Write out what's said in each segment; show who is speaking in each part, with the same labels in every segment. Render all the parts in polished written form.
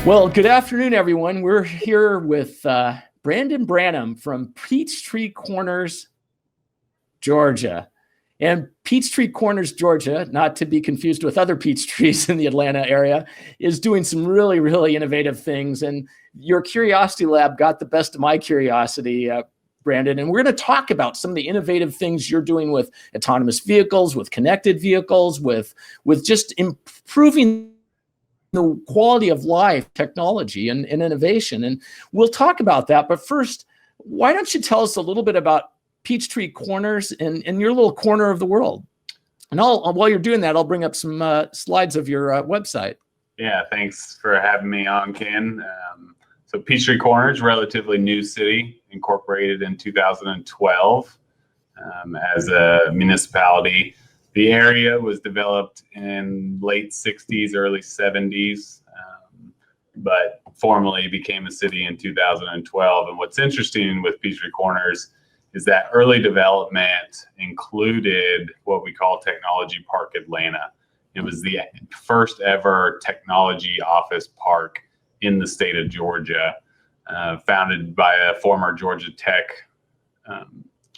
Speaker 1: Well, good afternoon, everyone. We're here with Branham from Peachtree Corners, Georgia. And Peachtree Corners, Georgia, not to be confused with other peach trees in the Atlanta area, is doing some really, really innovative things. And your Curiosity Lab got the best of my curiosity, Brandon. And we're going to talk about some of the innovative things you're doing with autonomous vehicles, with connected vehicles, with just improving the quality of life, technology, and innovation. And we'll talk about that. But first, why don't you tell us a little bit about Peachtree Corners and your little corner of the world? And while you're doing that, I'll bring up some slides of your website.
Speaker 2: Yeah, thanks for having me on, Ken. So Peachtree Corners, relatively new city, incorporated in 2012 as a municipality. The area was developed in late 60s, early 70s, but formally became a city in 2012. And what's interesting with Peachtree Corners is that early development included what we call Technology Park Atlanta. It was the first ever technology office park in the state of Georgia, founded by a former Georgia Tech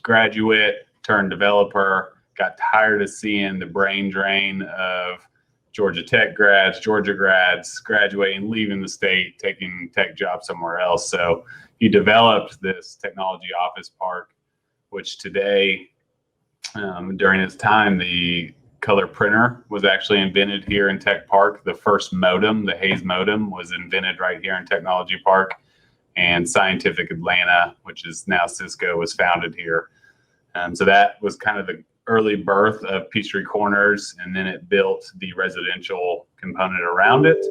Speaker 2: graduate turned developer. Got tired of seeing the brain drain of Georgia Tech grads, Georgia grads graduating, leaving the state, taking tech jobs somewhere else. So he developed this technology office park, which today, during its time, the color printer was actually invented here in Tech Park. The first modem, the Hayes modem, was invented right here in Technology Park. And Scientific Atlanta, which is now Cisco, was founded here. So that was kind of the early birth of Peachtree Corners, and then it built the residential component around it.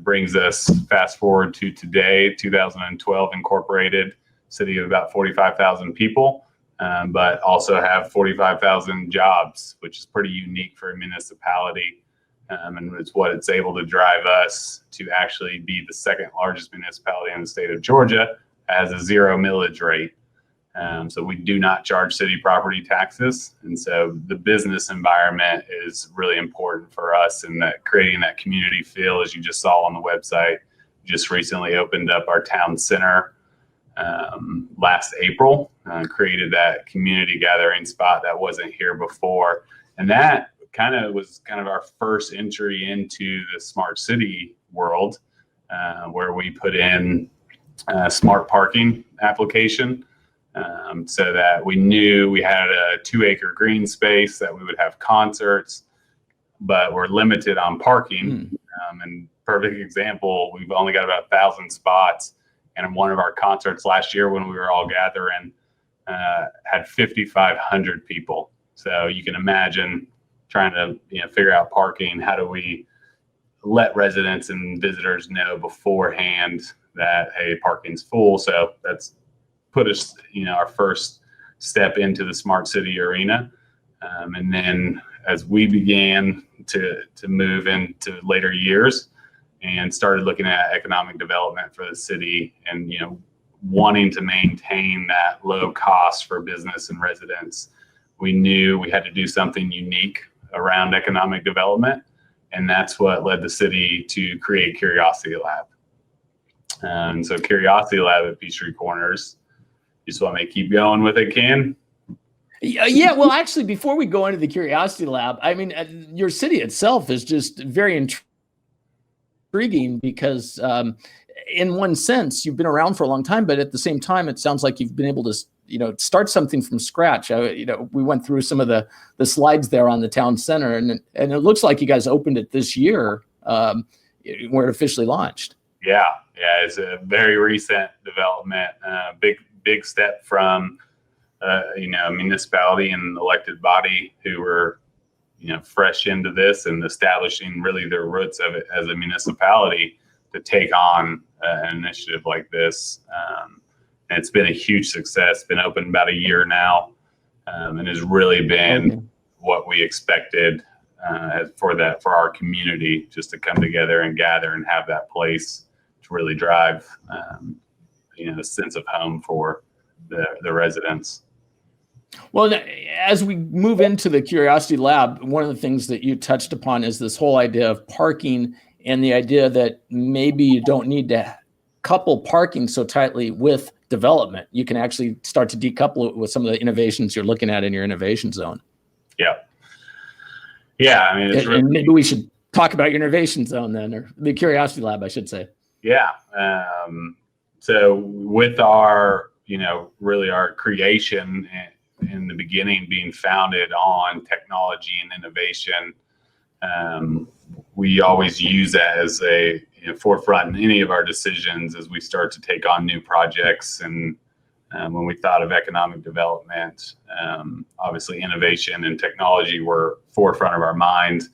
Speaker 2: Brings us fast forward to today, 2012, incorporated city of about 45,000 people, but also have 45,000 jobs, which is pretty unique for a municipality. And it's what it's able to drive us to actually be the second largest municipality in the state of Georgia, as a zero millage rate. So we do not charge city property taxes. And so the business environment is really important for us in that creating that community feel, as you just saw on the website. Just recently opened up our town center last April, created that community gathering spot that wasn't here before. And that was our first entry into the smart city world, where we put in a smart parking application. So that we knew we had a 2-acre green space that we would have concerts, but we're limited on parking. And perfect example, we've only got about 1,000 spots. And in one of our concerts last year, when we were all gathering, had 5,500 people. So you can imagine trying to figure out parking. How do we let residents and visitors know beforehand that, hey, parking's full? So that's put us, our first step into the smart city arena. And then as we began to move into later years and started looking at economic development for the city and, wanting to maintain that low cost for business and residents, we knew we had to do something unique around economic development. And that's what led the city to create Curiosity Lab. And so Curiosity Lab at Peachtree Corners. You just want me to keep going with it, Ken?
Speaker 1: Yeah, well, actually, before we go into the Curiosity Lab, I mean, your city itself is just very intriguing because in one sense, you've been around for a long time, but at the same time, it sounds like you've been able to, start something from scratch. We went through some of the slides there on the town center, and it looks like you guys opened it this year, where it officially launched.
Speaker 2: Yeah, it's a very recent development, big step from a municipality and elected body who were fresh into this and establishing really their roots of it as a municipality to take on an initiative like this. And it's been a huge success. Been open about a year now, and has really been what we expected for our community, just to come together and gather and have that place to really drive a sense of home for the residents.
Speaker 1: Well, as we move into the Curiosity Lab, one of the things that you touched upon is this whole idea of parking and the idea that maybe you don't need to couple parking so tightly with development. You can actually start to decouple it with some of the innovations you're looking at in your innovation zone.
Speaker 2: Yeah. Yeah. I mean,
Speaker 1: and maybe we should talk about your innovation zone then, or the Curiosity Lab, I should say.
Speaker 2: Yeah. So with our, really our creation in the beginning being founded on technology and innovation, we always use that as a forefront in any of our decisions as we start to take on new projects. And when we thought of economic development, obviously innovation and technology were forefront of our minds.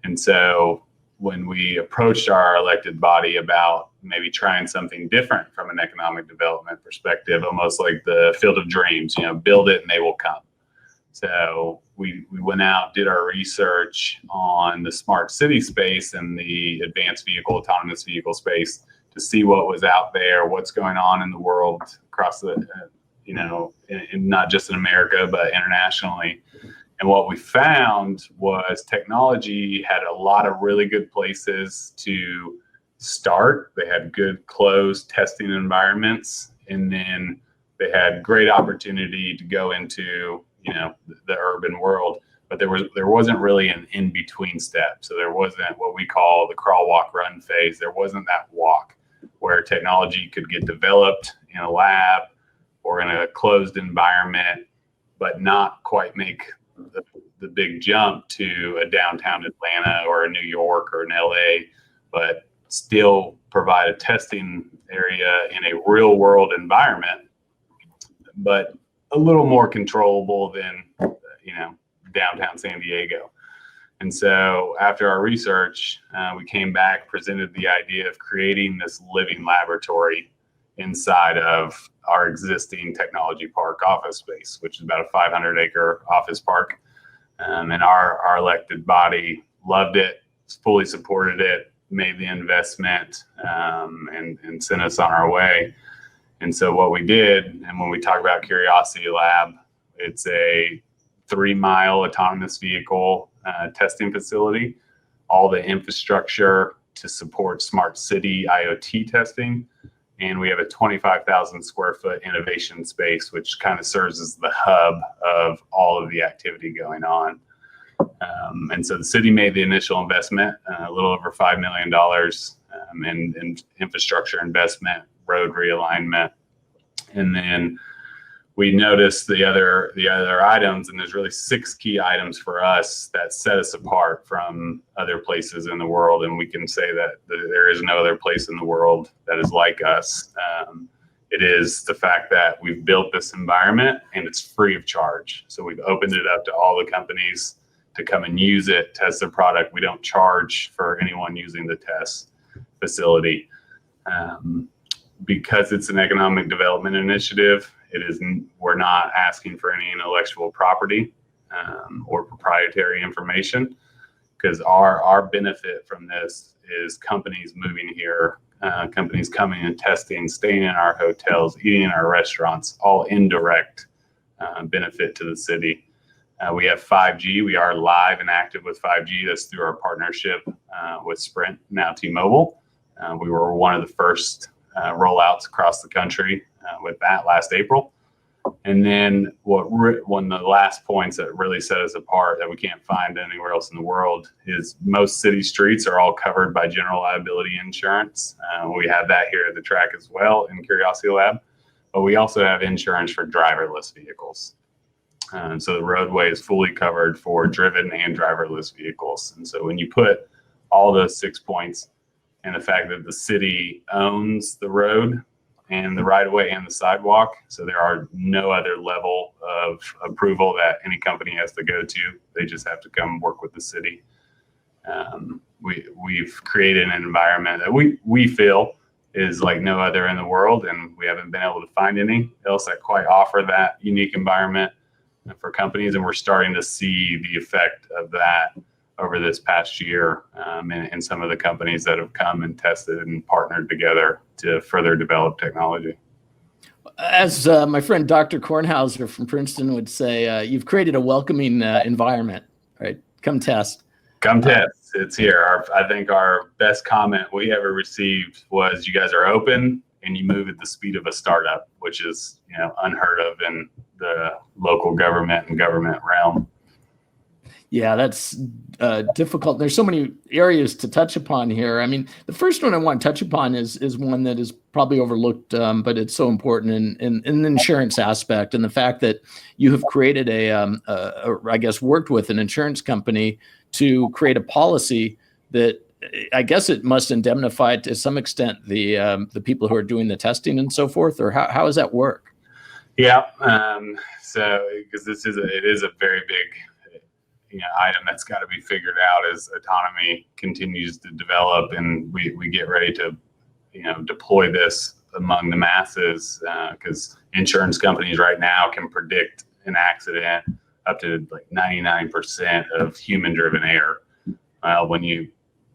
Speaker 2: And so when we approached our elected body about maybe trying something different from an economic development perspective, almost like the field of dreams, build it and they will come. So we went out, did our research on the smart city space and the advanced vehicle, autonomous vehicle space to see what was out there, what's going on in the world across the, not just in America, but internationally. And what we found was technology had a lot of really good places to start. They had good closed testing environments, and then they had great opportunity to go into the urban world, but there wasn't really an in-between step. So there wasn't what we call the crawl, walk, run phase. There wasn't that walk where technology could get developed in a lab or in a closed environment, but not quite make the big jump to a downtown Atlanta or a New York or an LA, but still provide a testing area in a real world environment, but a little more controllable than, downtown San Diego. And so after our research, we came back, presented the idea of creating this living laboratory inside of our existing technology park office space, which is about a 500-acre office park. And our elected body loved it, fully supported it, made the investment, and sent us on our way. And so what we did, and when we talk about Curiosity Lab, it's a 3-mile autonomous vehicle testing facility, all the infrastructure to support smart city IoT testing. And we have a 25,000 square foot innovation space, which kind of serves as the hub of all of the activity going on. And so the city made the initial investment, a little over $5 million in infrastructure investment, road realignment. And then we noticed the other items, and there's really 6 key items for us that set us apart from other places in the world. And we can say that there is no other place in the world that is like us. It is the fact that we've built this environment and it's free of charge. So we've opened it up to all the companies to come and use it, test the product. We don't charge for anyone using the test facility. Because it's an economic development initiative, we're not asking for any intellectual property or proprietary information, because our benefit from this is companies moving here, companies coming and testing, staying in our hotels, eating in our restaurants, all indirect benefit to the city. We have 5G. We are live and active with 5G. That's through our partnership with Sprint, now T-Mobile. We were one of the first rollouts across the country with that last April. And then one of the last points that really set us apart that we can't find anywhere else in the world is most city streets are all covered by general liability insurance. We have that here at the track as well in Curiosity Lab, but we also have insurance for driverless vehicles. So the roadway is fully covered for driven and driverless vehicles. And so when you put all those 6 points and the fact that the city owns the road and the right of way and the sidewalk, so there are no other level of approval that any company has to go to. They just have to come work with the city. We've created an environment that we feel is like no other in the world, and we haven't been able to find any else that quite offer that unique environment for companies. And we're starting to see the effect of that over this past year and some of the companies that have come and tested and partnered together to further develop technology.
Speaker 1: As my friend Dr. Kornhauser from Princeton would say, you've created a welcoming environment, right? Come test.
Speaker 2: Come test. It's here. I think our best comment we ever received was, "You guys are open and you move at the speed of a startup," which is, unheard of in the local government and government realm.
Speaker 1: Yeah, that's difficult. There's so many areas to touch upon here. I mean, the first one I want to touch upon is one that is probably overlooked, but it's so important in the insurance aspect, and the fact that you have created I guess, worked with an insurance company to create a policy that I guess it must indemnify to some extent the people who are doing the testing and so forth, or how does that work?
Speaker 2: Yeah. So because it is a very big item that's got to be figured out as autonomy continues to develop and we get ready to deploy this among the masses, because insurance companies right now can predict an accident up to like 99% of human driven error. When you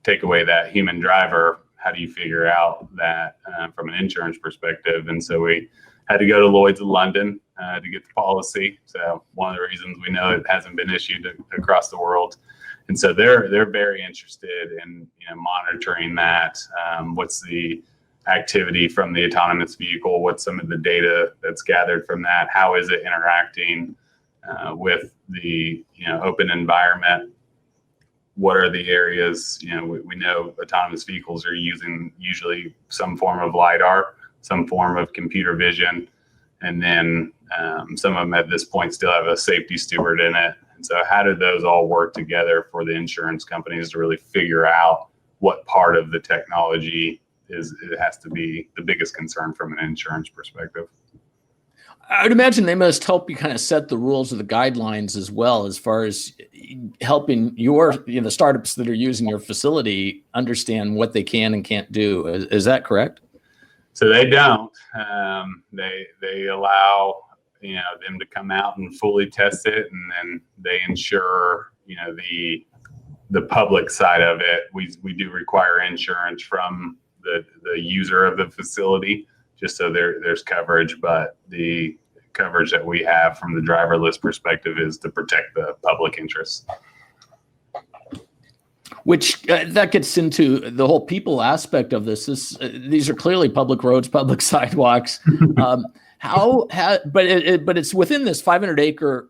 Speaker 2: take away that human driver, how do you figure out that from an insurance perspective? And so we had to go to Lloyds of London to get the policy. So one of the reasons we know it hasn't been issued across the world. And so they're very interested in monitoring that. What's the activity from the autonomous vehicle? What's some of the data that's gathered from that? How is it interacting with the open environment? What are the areas? We know autonomous vehicles are using usually some form of Lidar, some form of computer vision, and then some of them at this point still have a safety steward in it. And so how do those all work together for the insurance companies to really figure out what part of the technology it has to be the biggest concern from an insurance perspective?
Speaker 1: I would imagine they must help you kind of set the rules or the guidelines as well, as far as helping the startups that are using your facility understand what they can and can't do. Is that correct?
Speaker 2: So they don't. They allow them to come out and fully test it, and then they ensure the public side of it. We do require insurance from the user of the facility, just so there's coverage. But the coverage that we have from the driverless perspective is to protect the public interest.
Speaker 1: Which that gets into the whole people aspect of this. These are clearly public roads, public sidewalks. But it's within this 500-acre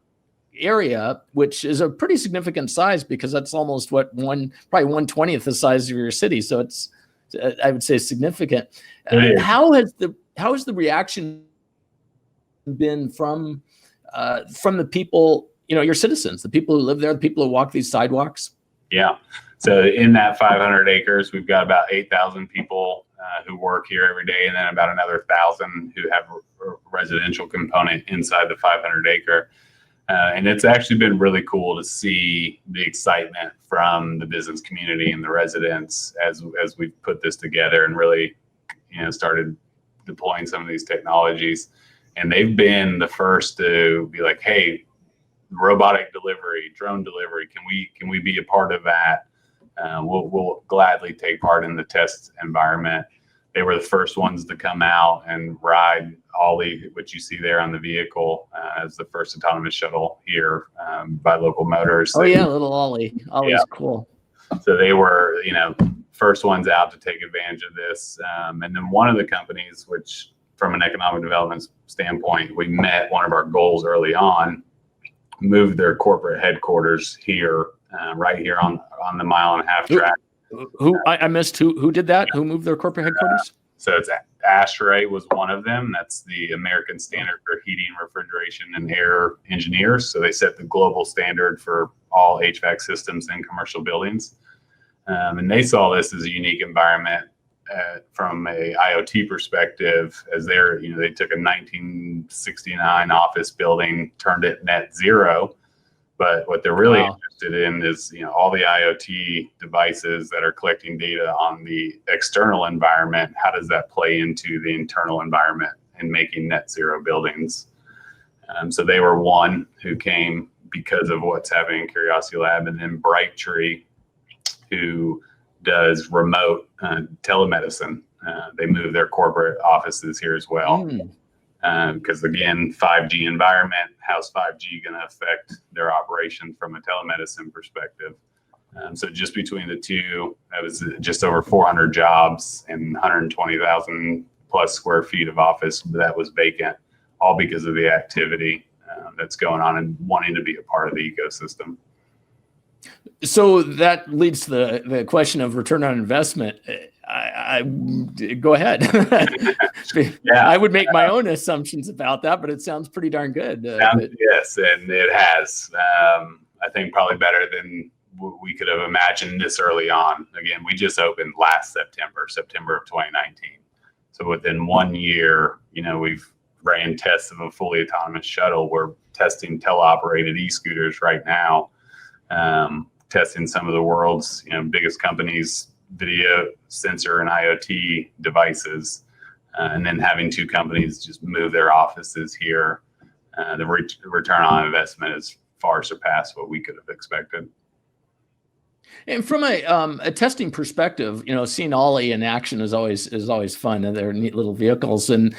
Speaker 1: area, which is a pretty significant size, because that's almost probably 1/20th the size of your city. So it's, I would say, significant. How has the reaction been from the people, your citizens, the people who live there, the people who walk these sidewalks?
Speaker 2: Yeah. So in that 500 acres, we've got about 8,000 people who work here every day, and then about another 1,000 who have a residential component inside the 500 acre. And it's actually been really cool to see the excitement from the business community and the residents as we've put this together and really, started deploying some of these technologies. And they've been the first to be like, "Hey, robotic delivery, drone delivery, can we be a part of that? We'll gladly take part in the test environment." They were the first ones to come out and ride Olli, which you see there on the vehicle, as the first autonomous shuttle here by Local Motors.
Speaker 1: Oh, yeah, little Olli. Olli's cool.
Speaker 2: So they were, first ones out to take advantage of this. And then one of the companies, which from an economic development standpoint, we met one of our goals early on, moved their corporate headquarters here, right here on the 1.5-mile track.
Speaker 1: I missed who did that? Who moved their corporate headquarters?
Speaker 2: So it's ASHRAE was one of them. That's the American Standard for Heating, Refrigeration, and Air Engineers. So they set the global standard for all HVAC systems in commercial buildings. And they saw this as a unique environment from a IoT perspective, as they took a 1969 office building, turned it net zero. But what they're really interested in is, all the IoT devices that are collecting data on the external environment. How does that play into the internal environment and making net zero buildings? So they were one who came because of what's happening in Curiosity Lab, and then Brightree, who does remote telemedicine. They moved their corporate offices here as well. Because again, 5G environment, how's 5G going to affect their operation from a telemedicine perspective? So just between the two, that was just over 400 jobs and 120,000 plus square feet of office that was vacant, all because of the activity that's going on and wanting to be a part of the ecosystem.
Speaker 1: So that leads to the question of return on investment. I go ahead.
Speaker 2: Yeah,
Speaker 1: I would make my own assumptions about that, but it sounds pretty darn good.
Speaker 2: Yes, and it has. I think probably better than we could have imagined this early on. Again, we just opened last September of 2019. So within 1 year, we've ran tests of a fully autonomous shuttle. We're testing teleoperated e-scooters right now, testing some of the world's biggest companies' video sensor and IoT devices, and then having 2 companies just move their offices here. The return on investment has far surpassed what we could have expected.
Speaker 1: And from a testing perspective, seeing Olli in action is always fun, and they're neat little vehicles. And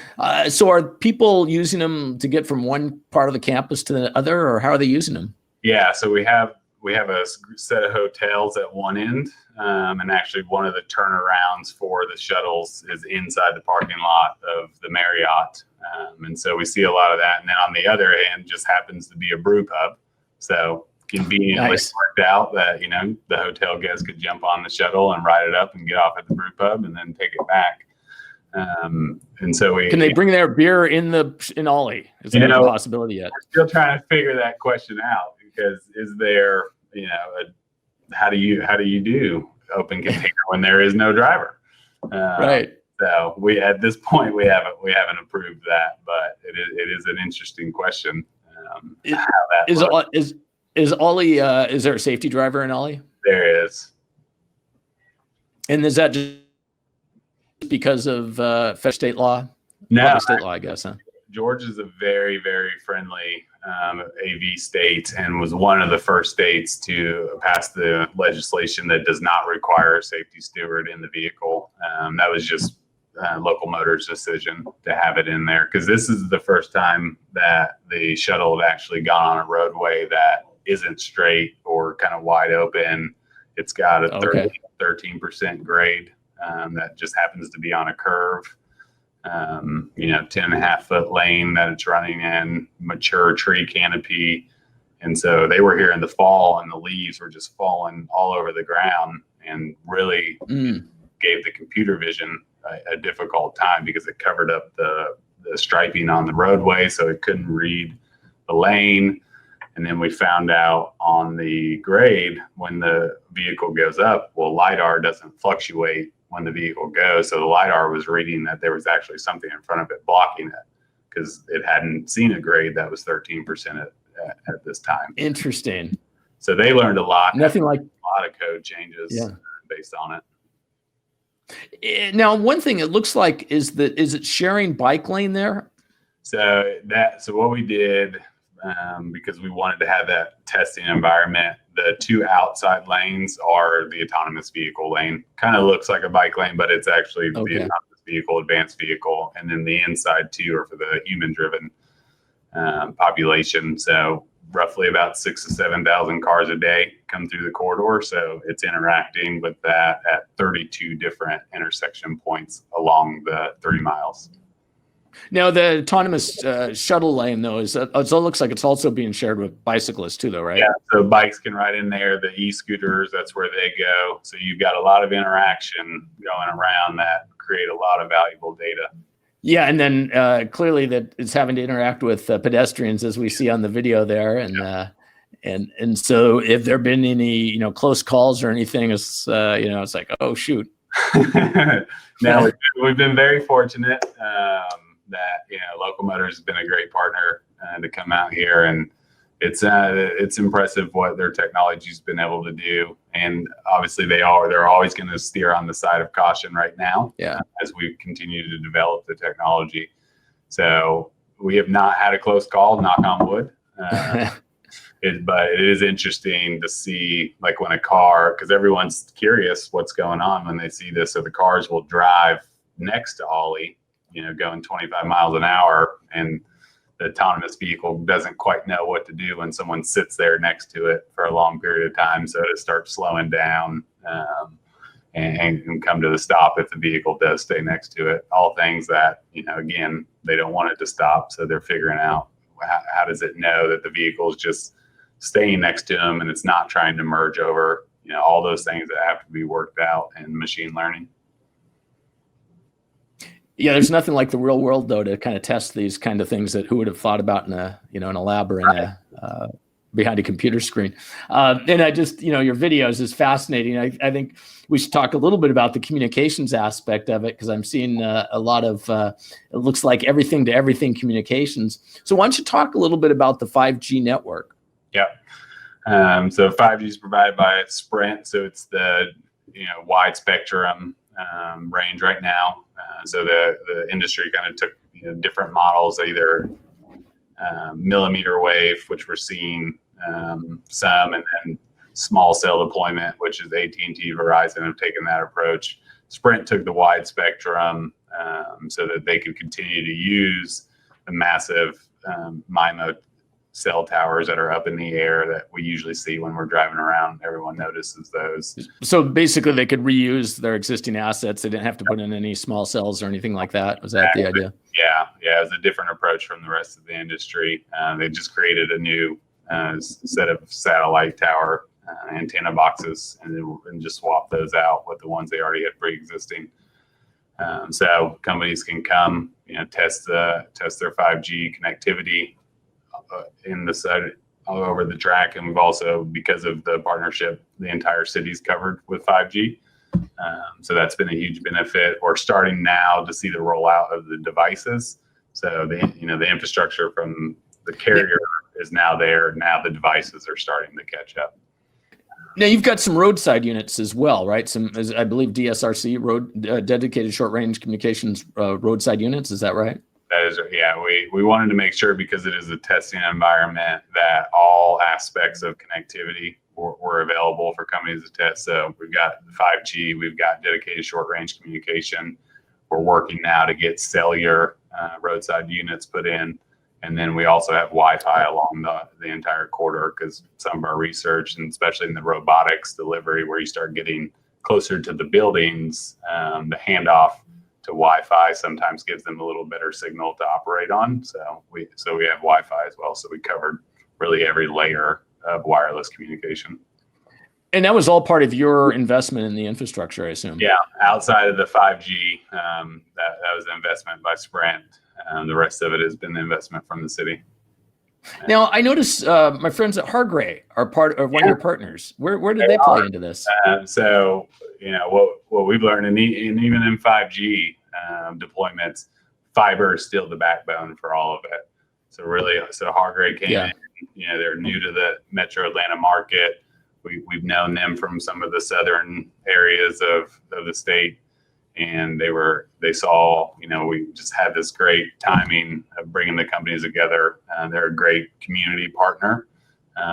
Speaker 1: so, are people using them to get from one part of the campus to the other, or how are they using them?
Speaker 2: Yeah, so we have a set of hotels at one end, and actually one of the turnarounds for the shuttles is inside the parking lot of the Marriott, and so we see a lot of that. And then on the other end, just happens to be a brew pub, so conveniently worked out that the hotel guests could jump on the shuttle and ride it up and get off at the brew pub and then take it back. And so can
Speaker 1: they bring their beer in Olli? Is that a possibility yet?
Speaker 2: We're still trying to figure that question out, because is there how do you do open container when there is no driver?
Speaker 1: Right.
Speaker 2: So at this point we haven't approved that, but it is an interesting question.
Speaker 1: Is Olli, is there a safety driver in Olli?
Speaker 2: There is.
Speaker 1: And is that just because of federal state law?
Speaker 2: No,
Speaker 1: state law, I guess. Huh?
Speaker 2: Georgia is a very, very friendly AV state, and was one of the first states to pass the legislation that does not require a safety steward in the vehicle. That was just Local Motors' decision to have it in there, because this is the first time that the shuttle had actually gone on a roadway that isn't straight or kind of wide open. It's got a 13% grade that just happens to be on a curve. 10.5-foot lane that it's running in, mature tree canopy. And so they were here in the fall, and the leaves were just falling all over the ground, and really gave the computer vision a difficult time, because it covered up the striping on the roadway, so it couldn't read the lane. And then we found out on the grade, when the vehicle goes up, Lidar doesn't fluctuate when the vehicle goes. So the Lidar was reading that there was actually something in front of it blocking it, because it hadn't seen a grade that was 13% at this time.
Speaker 1: Interesting.
Speaker 2: So they learned a lot.
Speaker 1: Nothing like
Speaker 2: a lot of code changes based on it.
Speaker 1: Now, one thing it looks like is it sharing bike lane there?
Speaker 2: So what we did, because we wanted to have that testing environment, the 2 outside lanes are the autonomous vehicle lane. Kind of looks like a bike lane, but it's actually the autonomous vehicle, advanced vehicle. And then the inside 2 are for the human-driven population. So roughly about 6,000 to 7,000 cars a day come through the corridor. So it's interacting with that at 32 different intersection points along the 30 miles.
Speaker 1: Now, the autonomous shuttle lane, though, it looks like it's also being shared with bicyclists too, though, right?
Speaker 2: Yeah, so bikes can ride in there. The e-scooters, that's where they go. So you've got a lot of interaction going around that create a lot of valuable data. Yeah,
Speaker 1: and then clearly that it's having to interact with pedestrians, as we see on the video there, and so if there have been any close calls or anything, it's it's like, oh shoot.
Speaker 2: Now we've been very fortunate that Local Motors has been a great partner to come out here, and it's impressive what their technology's been able to do. And obviously they're always going to steer on the side of caution right now, as we continue to develop the technology. So we have not had a close call, knock on wood. But it is interesting to see, like, when a car, because everyone's curious what's going on when they see this. So the cars will drive next to Olli, going 25 miles an hour, and the autonomous vehicle doesn't quite know what to do when someone sits there next to it for a long period of time. So to start slowing down and come to the stop if the vehicle does stay next to it. All things that, again, they don't want it to stop. So they're figuring out how does it know that the vehicle is just staying next to them and it's not trying to merge over, all those things that have to be worked out in machine learning.
Speaker 1: Yeah, there's nothing like the real world, though, to kind of test these kind of things that who would have thought about in a, in a lab or in a behind a computer screen. And I just, your videos is fascinating. I think we should talk a little bit about the communications aspect of it, because I'm seeing a lot of, it looks like everything to everything communications. So why don't you talk a little bit about the 5G network?
Speaker 2: Yeah. So 5G is provided by Sprint. So it's the, wide spectrum range right now. So the industry kind of took different models, either millimeter wave, which we're seeing some, and then small cell deployment, which is AT&T, Verizon have taken that approach. Sprint took the wide spectrum so that they could continue to use the massive MIMO cell towers that are up in the air that we usually see when we're driving around. Everyone notices those.
Speaker 1: So basically they could reuse their existing assets. They didn't have to put in any small cells or anything like that. Was that the idea?
Speaker 2: Yeah. It was a different approach from the rest of the industry. They just created a new set of satellite tower antenna boxes and just swap those out with the ones they already had pre-existing. So companies can come, test their 5G connectivity in the side all over the track. And we've also, because of the partnership, the entire city's covered with 5G. So that's been a huge benefit. We're starting now to see the rollout of the devices. So the infrastructure from the carrier is now there. Now the devices are starting to catch up.
Speaker 1: Now you've got some roadside units as well, right? Some, I believe, DSRC dedicated short range communications roadside units. Is that right?
Speaker 2: That is, yeah. We wanted to make sure, because it is a testing environment, that all aspects of connectivity were available for companies to test. So we've got 5G, we've got dedicated short range communication. We're working now to get cellular roadside units put in. And then we also have Wi-Fi along the entire corridor, because some of our research, and especially in the robotics delivery, where you start getting closer to the buildings, the handoff to Wi-Fi sometimes gives them a little better signal to operate on. So we have Wi-Fi as well. So we covered really every layer of wireless communication.
Speaker 1: And that was all part of your investment in the infrastructure, I assume.
Speaker 2: Yeah, outside of the 5G, that was an investment by Sprint. The rest of it has been the investment from the city.
Speaker 1: Now, I notice my friends at Hargray are part of one of your partners. Where did they play into this?
Speaker 2: So, what we've learned, and even in 5G deployments, fiber is still the backbone for all of it. So Hargray came in, they're new to the Metro Atlanta market. We've known them from some of the southern areas of the state. And they saw, we just had this great timing of bringing the companies together. They're a great community partner.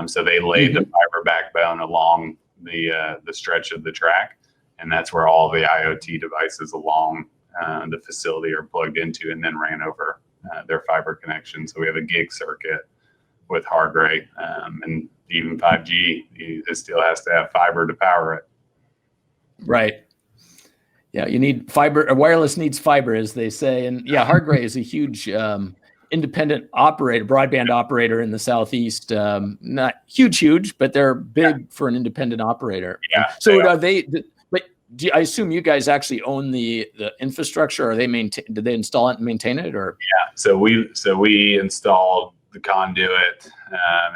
Speaker 2: So they laid the fiber backbone along the stretch of the track. And that's where all the IoT devices along the facility are plugged into, and then ran over their fiber connection. So we have a gig circuit with Hargray. And even 5G, it still has to have fiber to power it.
Speaker 1: Right. Yeah, you need fiber. Wireless needs fiber, as they say. And yeah, Hargray is a huge independent operator, broadband operator in the Southeast. Not huge, but they're big for an independent operator.
Speaker 2: Yeah.
Speaker 1: So are they? But I assume you guys actually own the infrastructure. Or did they install it and maintain it, or?
Speaker 2: Yeah. So we installed the conduit,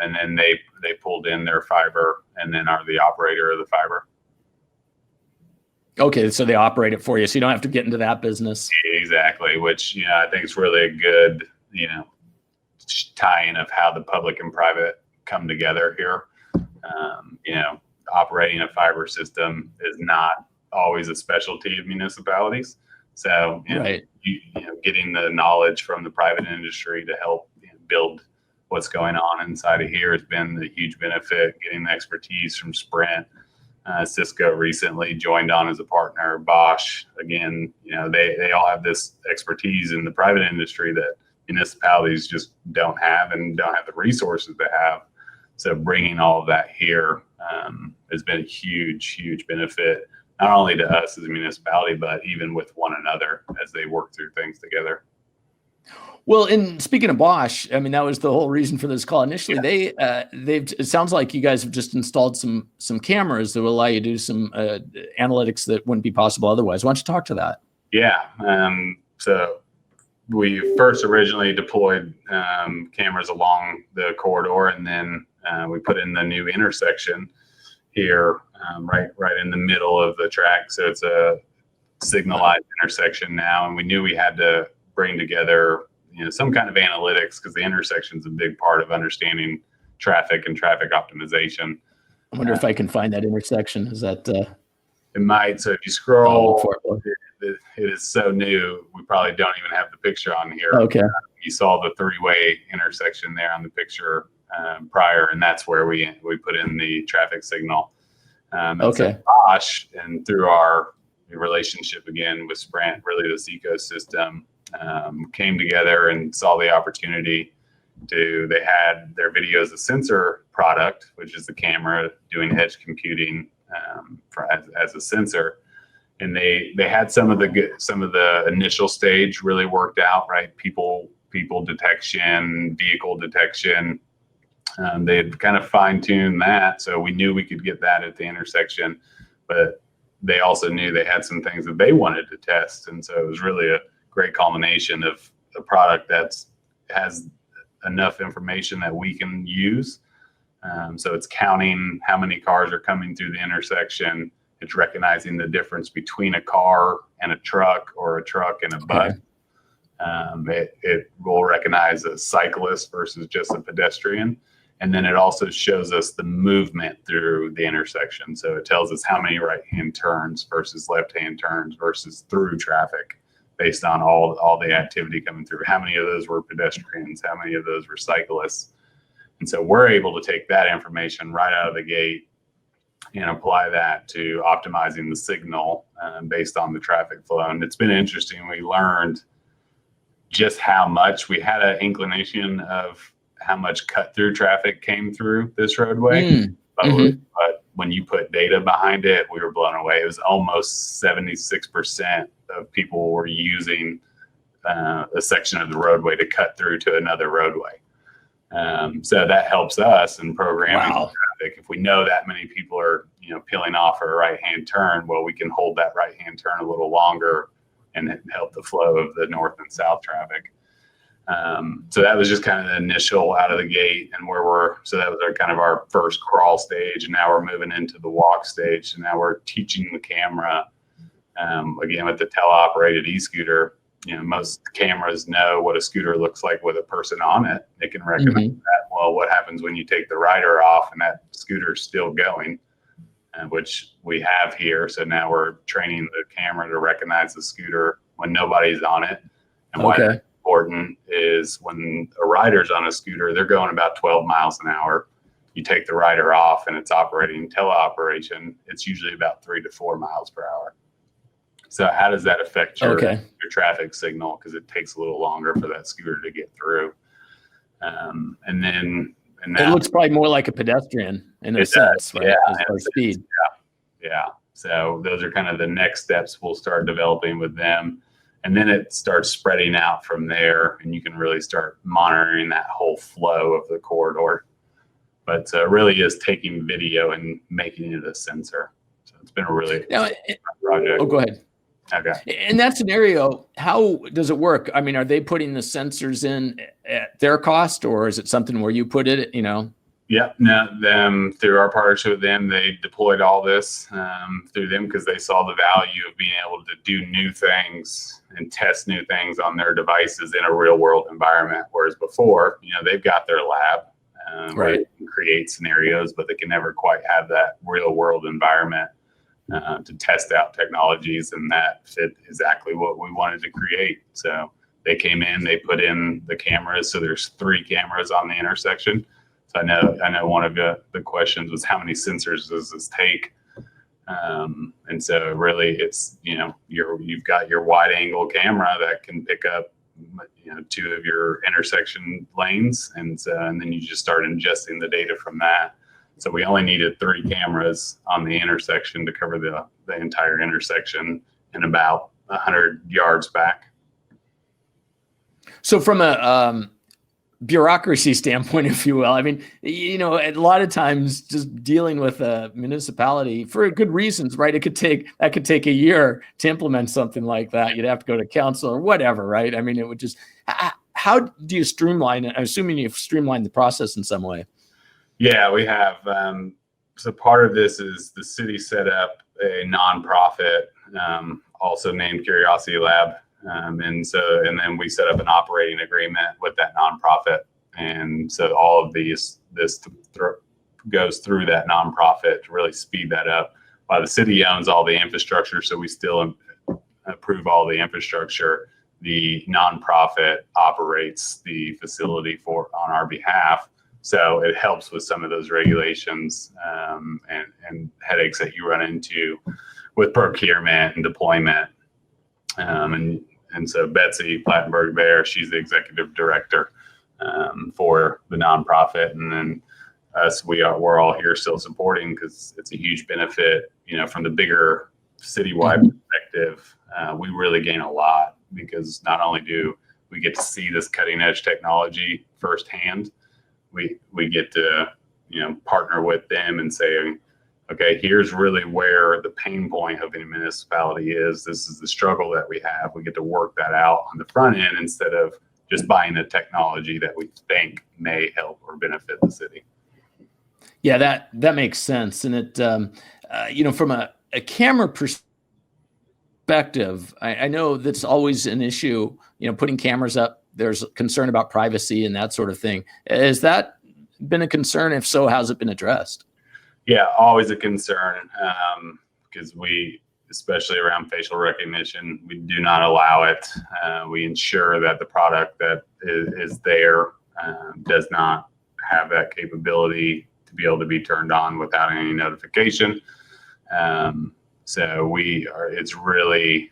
Speaker 2: and then they pulled in their fiber, and then are the operator of the fiber.
Speaker 1: Okay, so they operate it for you, so you don't have to get into that business.
Speaker 2: Exactly, which I think is really a good tie-in of how the public and private come together here. Operating a fiber system is not always a specialty of municipalities. So getting the knowledge from the private industry to help build what's going on inside of here has been a huge benefit. Getting the expertise from Sprint. Cisco recently joined on as a partner. Bosch, again, they all have this expertise in the private industry that municipalities just don't have and don't have the resources to have. So bringing all of that here has been a huge benefit, not only to us as a municipality, but even with one another as they work through things together.
Speaker 1: Well, and speaking of Bosch, I mean, that was the whole reason for this call. Initially, it sounds like you guys have just installed some cameras that will allow you to do some analytics that wouldn't be possible otherwise. Why don't you talk to that?
Speaker 2: Yeah. So we first originally deployed cameras along the corridor, and then we put in the new intersection here, right in the middle of the track. So it's a signalized intersection now, and we knew we had to bring together some kind of analytics, because the intersection is a big part of understanding traffic and traffic optimization.
Speaker 1: I wonder if I can find that intersection. Is that?
Speaker 2: It might. So if you scroll, it is so new. We probably don't even have the picture on here.
Speaker 1: Okay.
Speaker 2: You saw the three-way intersection there on the picture prior, and that's where we put in the traffic signal.
Speaker 1: Okay.
Speaker 2: So Bosch, and through our relationship again with Sprint, really this ecosystem, came together and saw the opportunity to, they had their video as a sensor product, which is the camera doing edge computing as a sensor. And they had some of the initial stage really worked out, right? People detection, vehicle detection. They had kind of fine-tuned that, so we knew we could get that at the intersection, but they also knew they had some things that they wanted to test. And so it was really a great culmination of a product that has enough information that we can use. So it's counting how many cars are coming through the intersection. It's recognizing the difference between a car and a truck, or a truck and a bus. It will recognize a cyclist versus just a pedestrian. And then it also shows us the movement through the intersection. So it tells us how many right-hand turns versus left-hand turns versus through traffic, based on all the activity coming through. How many of those were pedestrians? How many of those were cyclists? And so we're able to take that information right out of the gate and apply that to optimizing the signal based on the traffic flow. And it's been interesting. We learned just how much, we had an inclination of how much cut through traffic came through this roadway. But when you put data behind it, we were blown away. It was almost 76% of people were using a section of the roadway to cut through to another roadway. So that helps us in programming traffic. If we know that many people are, peeling off for a right-hand turn, well, we can hold that right-hand turn a little longer and help the flow of the north and south traffic. So that was just kind of the initial out of the gate, and so that was our first crawl stage, and now we're moving into the walk stage. And now we're teaching the camera, again, with the teleoperated e-scooter. Most cameras know what a scooter looks like with a person on it. They can recognize that. Well, what happens when you take the rider off and that scooter's still going, which we have here. So now we're training the camera to recognize the scooter when nobody's on it. And why that's important is when a rider's on a scooter, they're going about 12 miles an hour. You take the rider off and it's operating teleoperation, it's usually about 3 to 4 miles per hour. So how does that affect your traffic signal? Because it takes a little longer for that scooter to get through. And now,
Speaker 1: it looks probably more like a pedestrian in a sense, right? As far as speed.
Speaker 2: Yeah. So those are kind of the next steps we'll start developing with them. And then it starts spreading out from there, and you can really start monitoring that whole flow of the corridor. But really is taking video and making it a sensor. So it's been a really fun project.
Speaker 1: Oh, go ahead.
Speaker 2: Okay.
Speaker 1: In that scenario, how does it work? I mean, are they putting the sensors in at their cost, or is it something where you put it,
Speaker 2: Yeah, no, through our partnership with them, they deployed all this through them because they saw the value of being able to do new things and test new things on their devices in a real world environment. Whereas before, they've got their lab where they can create scenarios, but they can never quite have that real world environment to test out technologies, and that fit exactly what we wanted to create. So they came in, they put in the cameras. So there's 3 cameras on the intersection. So I know one of the questions was, how many sensors does this take? And so really it's, you've got your wide angle camera that can pick up, two of your intersection lanes, and then you just start ingesting the data from that. So we only needed 3 cameras on the intersection to cover the entire intersection and about 100 yards back.
Speaker 1: So from a bureaucracy standpoint, if you will, I mean, a lot of times just dealing with a municipality for good reasons, right? That could take a year to implement something like that. You'd have to go to council or whatever, right? I mean, it would just, how do you streamline it? I'm assuming you've streamlined the process in some way. Yeah,
Speaker 2: we have. So part of this is the city set up a nonprofit, also named Curiosity Lab. And then we set up an operating agreement with that nonprofit. And so all of this goes through that nonprofit to really speed that up. While the city owns all the infrastructure, so we still approve all the infrastructure, the nonprofit operates the facility on our behalf. So it helps with some of those regulations and headaches that you run into with procurement and deployment. And so Betsy Plattenberg she's the executive director for the nonprofit, and then us, we're all here still supporting, because it's a huge benefit. From the bigger citywide perspective, we really gain a lot, because not only do we get to see this cutting edge technology firsthand, we get to partner with them and say, okay, here's really where the pain point of a municipality is. This is the struggle that we have. We get to work that out on the front end instead of just buying the technology that we think may help or benefit the city.
Speaker 1: Yeah, that makes sense. And it, from a camera perspective, I know that's always an issue, putting cameras up. There's concern about privacy and that sort of thing. Has that been a concern? If so, how's it been addressed?
Speaker 2: Yeah, always a concern, because especially around facial recognition, we do not allow it. We ensure that the product that is there does not have that capability to be able to be turned on without any notification. So it's really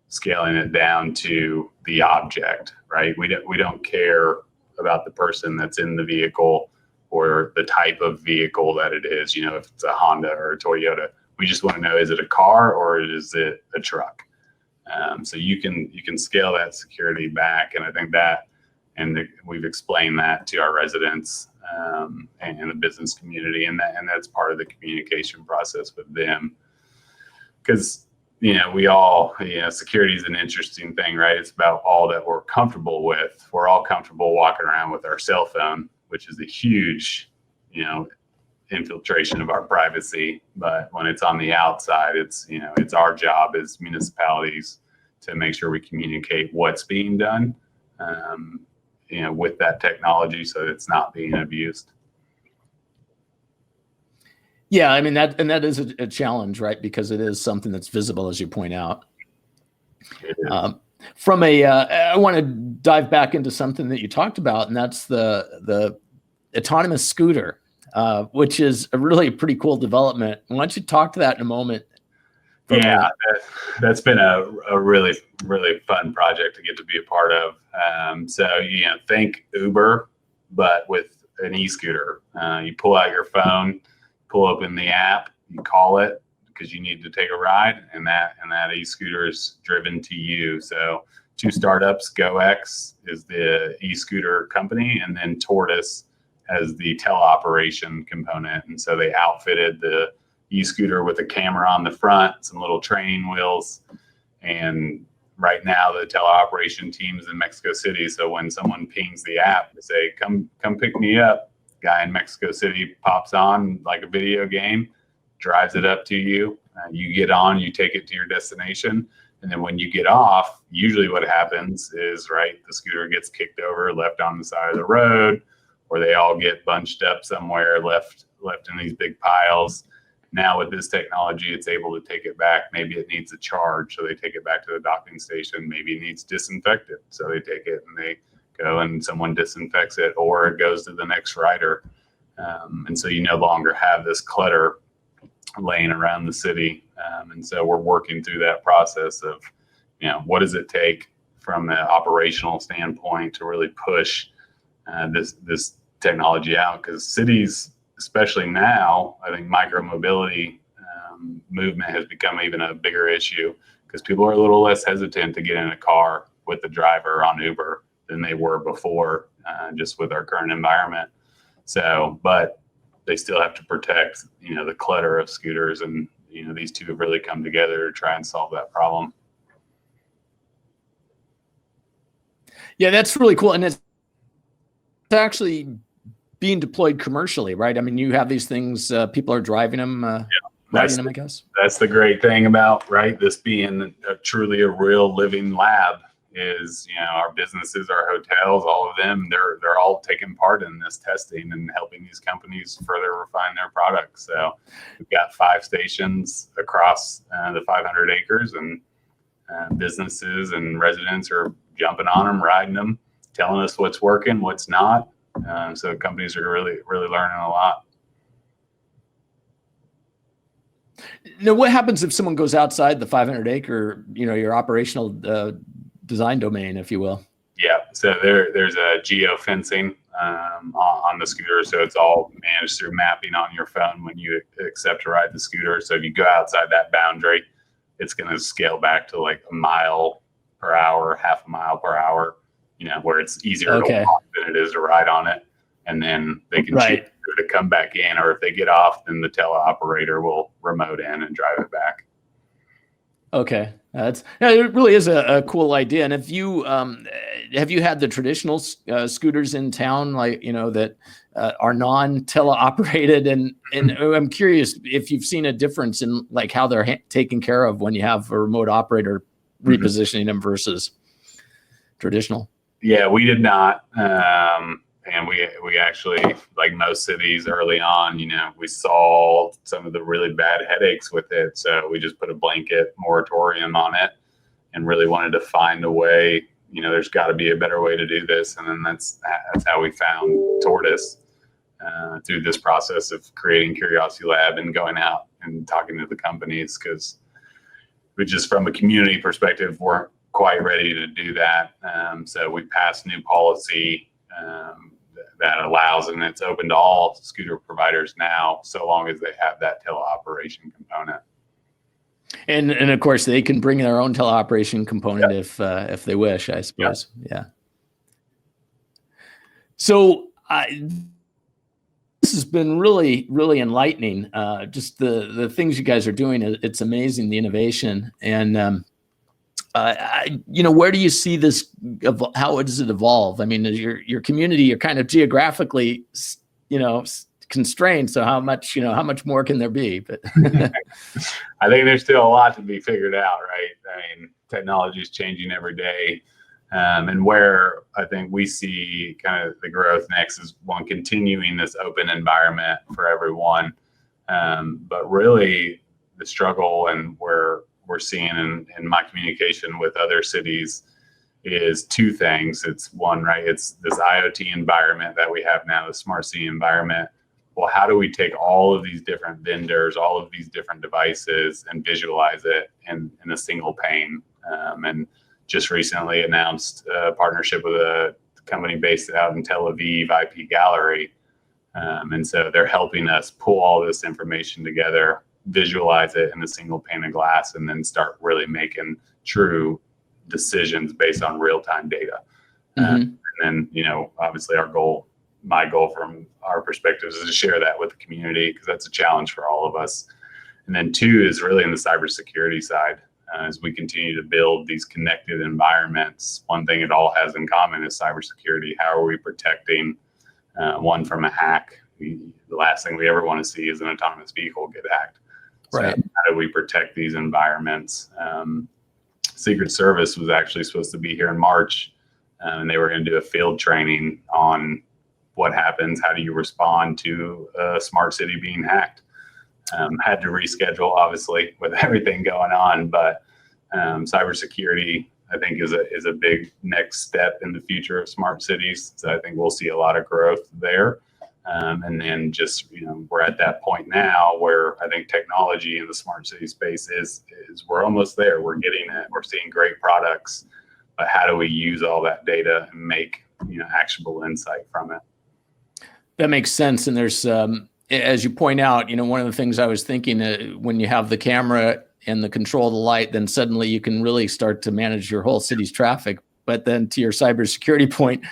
Speaker 2: scaling it down to the object, right? We don't care about the person that's in the vehicle or the type of vehicle that it is. If it's a Honda or a Toyota, we just want to know, is it a car or is it a truck? So you can scale that security back, and I think that, we've explained that to our residents and the business community, and that's part of the communication process with them, because we all, security is an interesting thing, right? It's about all that we're comfortable with. We're all comfortable walking around with our cell phone, which is a huge, infiltration of our privacy. But when it's on the outside, it's our job as municipalities to make sure we communicate what's being done, with that technology, so it's not being abused.
Speaker 1: Yeah, I mean, that is a challenge, right? Because it is something that's visible, as you point out. I want to dive back into something that you talked about, and that's the autonomous scooter, which is a really pretty cool development. Why don't you talk to that in a moment?
Speaker 2: Yeah, that's been a really, really fun project to get to be a part of. So, think Uber, but with an e-scooter. You pull out your phone, pull open the app, you call it because you need to take a ride, and that e-scooter is driven to you. So 2 startups, GoX is the e-scooter company, and then Tortoise as the teleoperation component. And so they outfitted the e-scooter with a camera on the front, some little training wheels, and right now the teleoperation team is in Mexico City. So when someone pings the app to say, come pick me up, guy in Mexico City pops on like a video game, drives it up to you. You get on, you take it to your destination. And then when you get off, usually what happens is, the scooter gets kicked over, left on the side of the road, or they all get bunched up somewhere, left in these big piles. Now with this technology, it's able to take it back. Maybe it needs a charge, so they take it back to the docking station. Maybe it needs disinfected, so they take it and they go and someone disinfects it, or it goes to the next rider. And so you no longer have this clutter laying around the city. And so we're working through that process of, what does it take from an operational standpoint to really push this technology out, because cities, especially now, I think micromobility movement has become even a bigger issue, because people are a little less hesitant to get in a car with the driver on Uber than they were before, just with our current environment. So, but they still have to protect, the clutter of scooters, and these two have really come together to try and solve that problem.
Speaker 1: Yeah, that's really cool, and it's actually being deployed commercially, right? I mean, you have these things, people are driving them, riding them, I guess.
Speaker 2: That's the great thing about, this being truly a real living lab, is, our businesses, our hotels, all of them, they're all taking part in this testing and helping these companies further refine their products. So we've got 5 stations across the 500 acres, and businesses and residents are jumping on them, riding them, telling us what's working, what's not. So companies are really, really learning a lot.
Speaker 1: Now, what happens if someone goes outside the 500 acre, your operational design domain, if you will?
Speaker 2: Yeah, so there's a geo-fencing on the scooter, so it's all managed through mapping on your phone when you accept to ride the scooter. So if you go outside that boundary, it's going to scale back to like a mile per hour, half a mile per hour, where it's easier to walk than it is to ride on it. And then they can choose to come back in, or if they get off, then the teleoperator will remote in and drive it back.
Speaker 1: Okay, it really is a cool idea. And have you had the traditional scooters in town, like that are non-teleoperated? And I'm curious if you've seen a difference in like how they're taken care of when you have a remote operator repositioning them versus traditional.
Speaker 2: Yeah, we did not. And we actually, like most cities early on, we saw some of the really bad headaches with it. So we just put a blanket moratorium on it and really wanted to find a way, there's got to be a better way to do this. And then that's how we found Tortoise through this process of creating Curiosity Lab and going out and talking to the companies, because we just, from a community perspective, weren't quite ready to do that. So we passed new policy that allows, and it's open to all scooter providers now, so long as they have that teleoperation component.
Speaker 1: And of course, they can bring their own teleoperation component if they wish, I suppose. Yeah. So this has been really, really enlightening. Just the things you guys are doing, it's amazing, the innovation. And where do you see this? How does it evolve? I mean, your community, you're kind of geographically, constrained. So how much more can there be? But
Speaker 2: I think there's still a lot to be figured out, right? I mean, technology is changing every day, and where I think we see kind of the growth next is one, continuing this open environment for everyone, but really the struggle and where we're seeing in my communication with other cities is 2 things. It's one, right? It's this IoT environment that we have now, the smart city environment. Well, how do we take all of these different vendors, all of these different devices, and visualize it in a single pane? And just recently announced a partnership with a company based out in Tel Aviv, IP Gallery. And so they're helping us pull all this information together, visualize it in a single pane of glass, and then start really making true decisions based on real-time data. And then, obviously my goal from our perspective is to share that with the community, because that's a challenge for all of us. And then 2 is really in the cybersecurity side. As we continue to build these connected environments, one thing it all has in common is cybersecurity. How are we protecting one from a hack? The last thing we ever want to see is an autonomous vehicle get hacked. So
Speaker 1: right.
Speaker 2: How do we protect these environments? Secret Service was actually supposed to be here in March, and they were going to do a field training on what happens, how do you respond to a smart city being hacked. Had to reschedule, obviously, with everything going on, but cybersecurity, I think, is a big next step in the future of smart cities. So I think we'll see a lot of growth there. And then just, we're at that point now where I think technology in the smart city space is we're almost there. We're getting it. We're seeing great products, but how do we use all that data and make actionable insight from it?
Speaker 1: That makes sense. And there's, as you point out, one of the things I was thinking, when you have the camera and the control of the light, then suddenly you can really start to manage your whole city's traffic. But then to your cybersecurity point,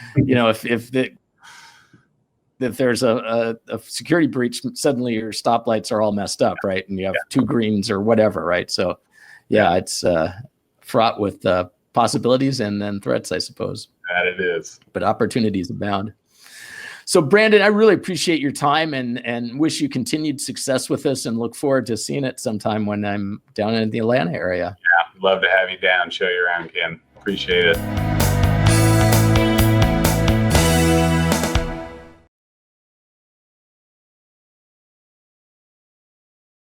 Speaker 1: if there's a security breach, suddenly your stoplights are all messed up, right? And you have two greens or whatever, right? So yeah, it's fraught with possibilities and then threats, I suppose.
Speaker 2: That it is.
Speaker 1: But opportunities abound. So Brandon, I really appreciate your time and wish you continued success with us, and look forward to seeing it sometime when I'm down in the Atlanta area.
Speaker 2: Yeah, love to have you down, show you around, Ken. Appreciate it.